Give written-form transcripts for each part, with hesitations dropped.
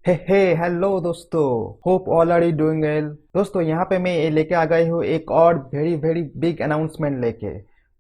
हे hello दोस्तों। Hope all are you doing well. दोस्तों यहाँ पे मैं ये लेके आ गई हूँ एक और वेरी वेरी बिग अनाउंसमेंट लेके।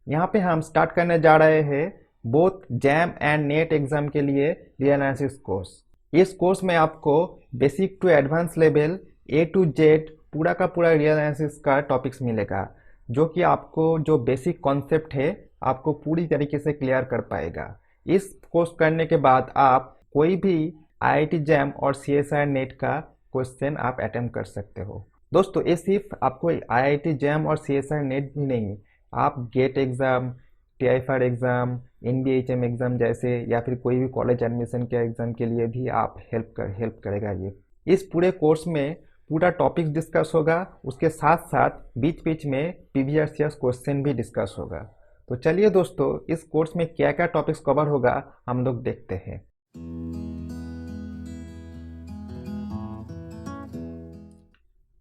यहाँ पे हम स्टार्ट करने जा रहे हैं both JAM and NET exam के लिए रियल एनालिसिस कोर्स। इस कोर्स में आपको basic to advance level A to Z पूरा का पूरा रियल एनालिसिस का टॉपिक्स मिलेगा, जो कि आपको जो बेसिक कॉन्सेप्ट है आपको पूरी तरीके से क्लियर कर पाएगा। इस कोर्स करने के बाद आप कोई भी आईआईटी जैम और सीएसआर नेट का क्वेश्चन आप अटेम्प्ट कर सकते हो। दोस्तों ये सिर्फ आपको आईआईटी जैम और सीएसआर नेट भी नहीं, आप GATE exam, TIFR exam, NBHM exam जैसे या फिर कोई भी कॉलेज एडमिशन के एग्ज़ाम के लिए भी आप हेल्प करेगा ये। इस पूरे कोर्स में पूरा टॉपिक डिस्कस होगा, उसके साथ साथ बीच बीच में प्रीवियस ईयर्स क्वेश्चन भी डिस्कस होगा। तो चलिए दोस्तों, इस कोर्स में क्या क्या टॉपिक्स कवर होगा हम लोग देखते हैं।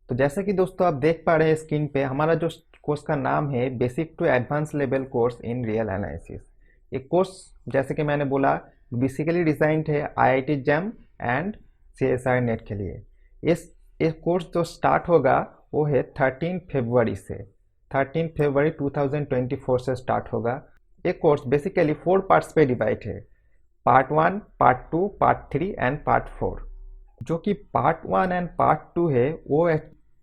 तो जैसे कि दोस्तों आप देख पा रहे हैं स्क्रीन पे, हमारा जो कोर्स का नाम है basic to advance level course in real analysis. ये कोर्स जैसे कि मैंने बोला बेसिकली डिजाइंड है IIT JAM and CSIR NET के लिए। इस कोर्स जो स्टार्ट होगा वो है 13 फरवरी से। 13 फरवरी 2024 से स्टार्ट होगा। ये कोर्स बेसिकली 4 पार्ट्स पे डिवाइड है। Part 1, part 2, part 3 and part 4। जो कि पार्ट 1 एंड पार्ट 2 है वो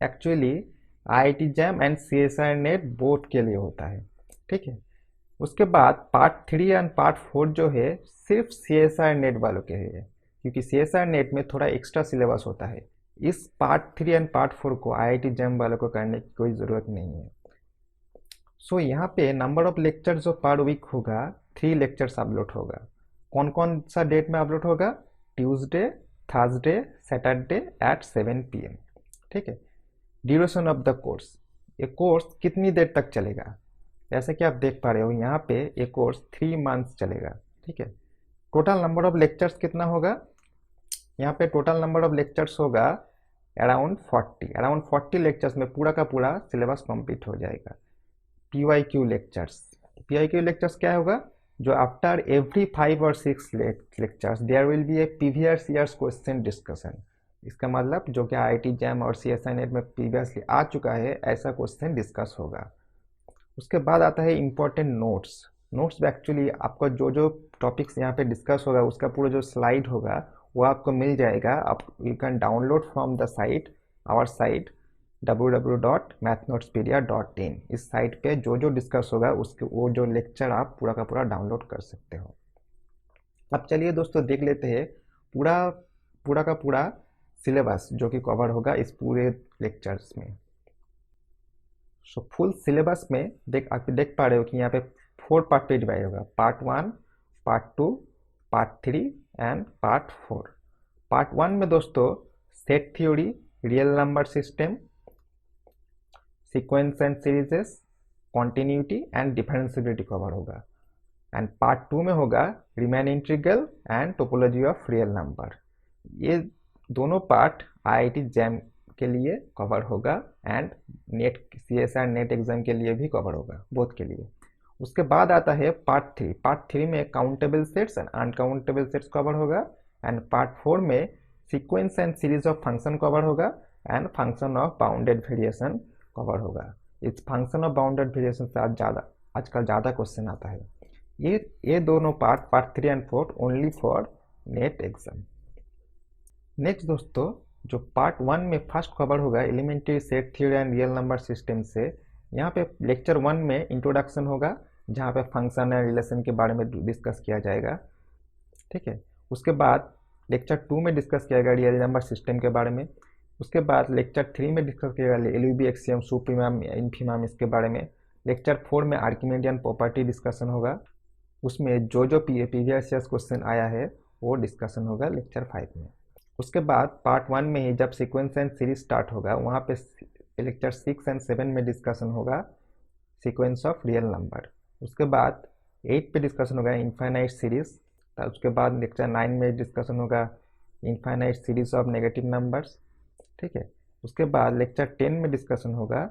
actually IIT JAM and CSIR net both के लिए होता है, ठीक है। उसके बाद पार्ट 3 एंड पार्ट 4 जो है सिर्फ सीएसआर नेट वालों के लिए, क्योंकि सीएसआर नेट में थोड़ा एक्स्ट्रा सिलेबस होता है। इस पार्ट 3 एंड पार्ट 4 को आईआईटी जैम वालों को करने की कोई ज़रूरत नहीं है। सो यहाँ पे नंबर ऑफ लेक्चर जो पर वीक होगा 3 लेक्चर्स अपलोड होगा। कौन कौन सा डेट में अपलोड होगा? Tuesday, Thursday, Saturday at 7 PM, ठीक है। ड्यूरेशन ऑफ द कोर्स, ये कोर्स कितनी देर तक चलेगा? जैसे कि आप देख पा रहे हो यहाँ पे ये कोर्स 3 मंथ्स चलेगा, ठीक है। टोटल नंबर ऑफ लेक्चर्स कितना होगा? यहाँ पे टोटल नंबर ऑफ लेक्चर्स होगा अराउंड 40 लेक्चर्स में पूरा का पूरा सिलेबस कंप्लीट हो जाएगा। पीवाईक्यू लेक्चर्स, पीवाईक्यू लेक्चर्स क्या होगा? जो आफ्टर एवरी 5 और 6 lectures there will be a previous years question discussion. इसका मतलब जो कि आईआईटी जैम और सीएसआई नेट में प्रीवियसली आ चुका है ऐसा क्वेश्चन डिस्कस होगा। उसके बाद आता है इम्पोर्टेंट नोट्स। नोट्स में एक्चुअली आपको जो जो टॉपिक्स यहाँ पे डिस्कस होगा उसका पूरा जो स्लाइड होगा वो आपको मिल जाएगा। आप you can download from the site, our site www.mathnotespedia.in। इस साइट पे जो जो डिस्कस होगा उसके वो जो लेक्चर आप पूरा का पूरा डाउनलोड कर सकते हो। अब चलिए दोस्तों देख लेते हैं पूरा पूरा का पूरा सिलेबस जो कि कवर होगा इस पूरे लेक्चर्स में। सो फुल सिलेबस में आप देख पा रहे हो कि यहाँ पे 4 पार्ट पे डिवाइड होगा। Part 1, part 2, part 3 and part 4। Part 1 में दोस्तों set theory, real number system, sequence and सीरीजेस, continuity and differentiability cover होगा। एंड पार्ट 2 में होगा Riemann integral and topology of real number. ये दोनों पार्ट आईआईटी जैम के लिए कवर होगा and net CSR net exam के लिए भी कवर होगा, बोथ के लिए। उसके बाद आता है पार्ट 3। पार्ट 3 में countable sets and uncountable sets cover होगा। एंड पार्ट 4 में sequence and series of function cover होगा and function of bounded variation cover होगा। इस फंक्शन ऑफ बाउंडेड वेरिएशन से आजकल ज़्यादा क्वेश्चन आता है। ये दोनों part 3 and 4 only for NET exam. Next दोस्तों जो पार्ट 1 में फर्स्ट कवर होगा elementary set theory and real number system से। यहाँ पे लेक्चर 1 में इंट्रोडक्शन होगा जहाँ पे फंक्शन एंड रिलेशन के बारे में डिस्कस किया जाएगा, ठीक है। उसके बाद लेक्चर 2 में डिस्कस किया जाएगा रियल नंबर सिस्टम के बारे में। उसके बाद लेक्चर 3 में डिस्कस किया जाएगा एलयूवी एक्सियम, सुप्रीमम, इन्फीमम, इसके बारे में। लेक्चर 4 में आर्किमिडियन प्रॉपर्टी डिस्कशन होगा, उसमें जो जो प्रीवियस क्वेश्चन आया है वो डिस्कशन होगा लेक्चर 5 में। उसके बाद पार्ट 1 में ही जब सीक्वेंस एंड सीरीज स्टार्ट होगा वहाँ पे लेक्चर 6 एंड 7 में डिस्कशन होगा सीक्वेंस ऑफ रियल नंबर। उसके बाद 8 पे डिस्कशन होगा इनफाइनाइट सीरीज। उसके बाद लेक्चर 9 में डिस्कशन होगा infinite series of negative numbers, ठीक है। उसके बाद लेक्चर 10 में डिस्कशन होगा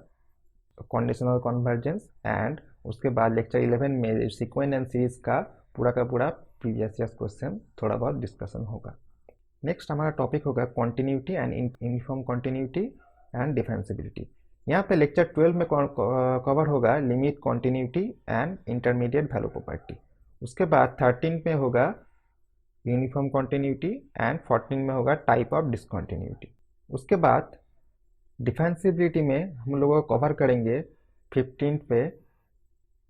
कंडीशनल कन्वर्जेंस। एंड उसके बाद लेक्चर 11 में सीक्वेंस एंड सीरीज का पूरा प्रीवियस ईयर क्वेश्चन थोड़ा बहुत डिस्कशन होगा। नेक्स्ट हमारा टॉपिक होगा continuity and uniform continuity and differentiability. यहाँ पे लेक्चर 12 में कवर होगा limit continuity and intermediate value property. उसके बाद 13 में होगा यूनिफॉर्म कॉन्टिन्यूटी एंड 14 में होगा टाइप ऑफ डिसकॉन्टिन्यूटी। उसके बाद डिफेंसिबिलिटी में हम लोग कवर करेंगे 15 पे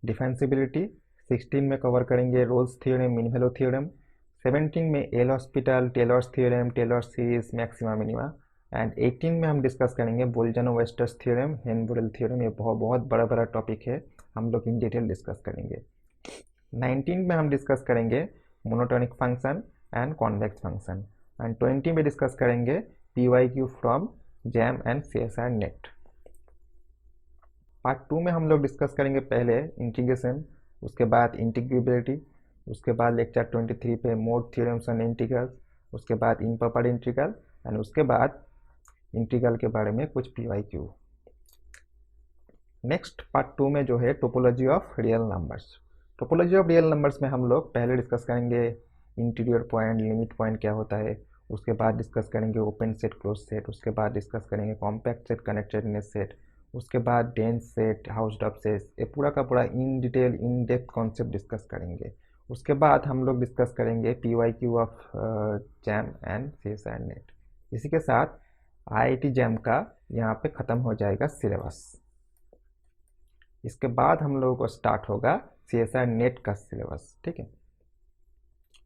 डिफेंसिबिलिटी, 16 में कवर करेंगे Rolle's theorem, mean value theorem, 17 में L'Hospital, Taylor's theorem, Taylor series, maxima minima, and 18 में हम डिस्कस करेंगे बोल्जनो-वेस्टर्स थ्योरम, हेन-बोरेल थ्योरम। ये बहुत बहुत बड़ा बड़ा टॉपिक है, हम लोग इन डिटेल डिस्कस करेंगे। 19 में हम डिस्कस करेंगे monotonic function and convex function, and 20 में डिस्कस करेंगे PYQ from jam and CSR net. Part 2 में हम लोग डिस्कस करेंगे पहले इंटीग्रेशन, उसके बाद इंटीग्रेबिलिटी, उसके बाद लेक्चर 23 पे मोड थ्योरम्स एंड इंटीग्रल्स, उसके बाद इम्प्रॉपर इंटीग्रल, एंड उसके बाद इंटीग्रल के बारे में कुछ PYQ। नेक्स्ट पार्ट 2 में जो है topology of real numbers. Topology of real numbers में हम लोग पहले डिस्कस करेंगे इंटीरियर पॉइंट, लिमिट पॉइंट क्या होता है, उसके बाद डिस्कस करेंगे ओपन सेट, क्लोज सेट, उसके बाद डिस्कस करेंगे कॉम्पैक्ट सेट, कनेक्टेडनेस सेट, उसके बाद dense set, housed up set. ये पूरा का पूरा in detail in depth concept discuss करेंगे। उसके बाद हम लोग डिस्कस करेंगे PYQ of jam and CSR net. इसी के साथ IIT जैम का यहाँ पे ख़त्म हो जाएगा सिलेबस। इसके बाद हम लोगों को स्टार्ट होगा CSR नेट का सिलेबस, ठीक है।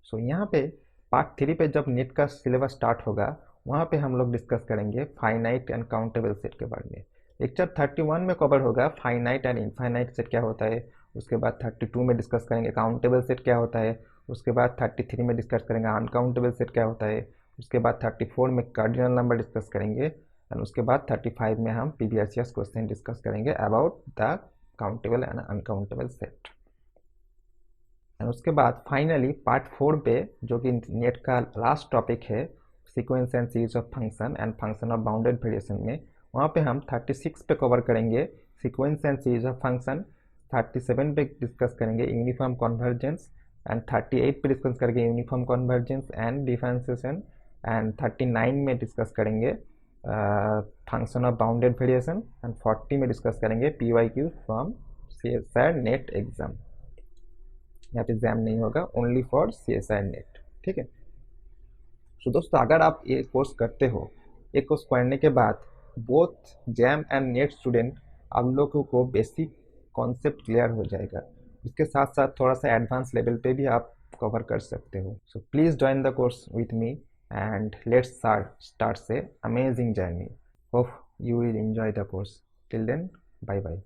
सो यहाँ पे पार्ट 3 पे जब नेट का सिलेबस स्टार्ट होगा वहाँ पे हम लोग डिस्कस करेंगे फाइनाइट एंड काउंटेबल सेट के बारे में। लेक्चर 31 में कवर होगा फाइनाइट एंड इनफाइनाइट सेट क्या होता है, उसके बाद 32 में डिस्कस करेंगे काउंटेबल सेट क्या होता है, उसके बाद 33 में डिस्कस करेंगे अनकाउंटेबल सेट क्या होता है, उसके बाद 34 में कार्डिनल नंबर डिस्कस करेंगे, एंड उसके बाद 35 में हम PBRCS क्वेश्चन डिस्कस करेंगे about the countable and uncountable set. And उसके बाद फाइनली पार्ट 4 पे जो कि नेट का लास्ट टॉपिक है sequence and series of function and function of bounded variation में, वहाँ पे हम 36 पे कवर करेंगे sequence and series of function, 37 पे डिस्कस करेंगे यूनिफॉर्म कन्वर्जेंस, एंड 38 पे डिस्कस करेंगे uniform convergence and differentiation, and 39 में डिस्कस करेंगे function of bounded variation, and 40 में डिस्कस करेंगे PYQ from CSR net exam. यहाँ पे एग्जाम नहीं होगा, ओनली फॉर CSR नेट, ठीक है। सो दोस्तों अगर आप ये कोर्स करते हो, एक कोर्स पढ़ने के बाद both JAM and net student आप लोगों को बेसिक कॉन्सेप्ट क्लियर हो जाएगा। इसके साथ साथ थोड़ा सा एडवांस लेवल पे भी आप कवर कर सकते हो। So please join the course with me and let's start the amazing journey. Hope you will enjoy the course. Till then, bye bye.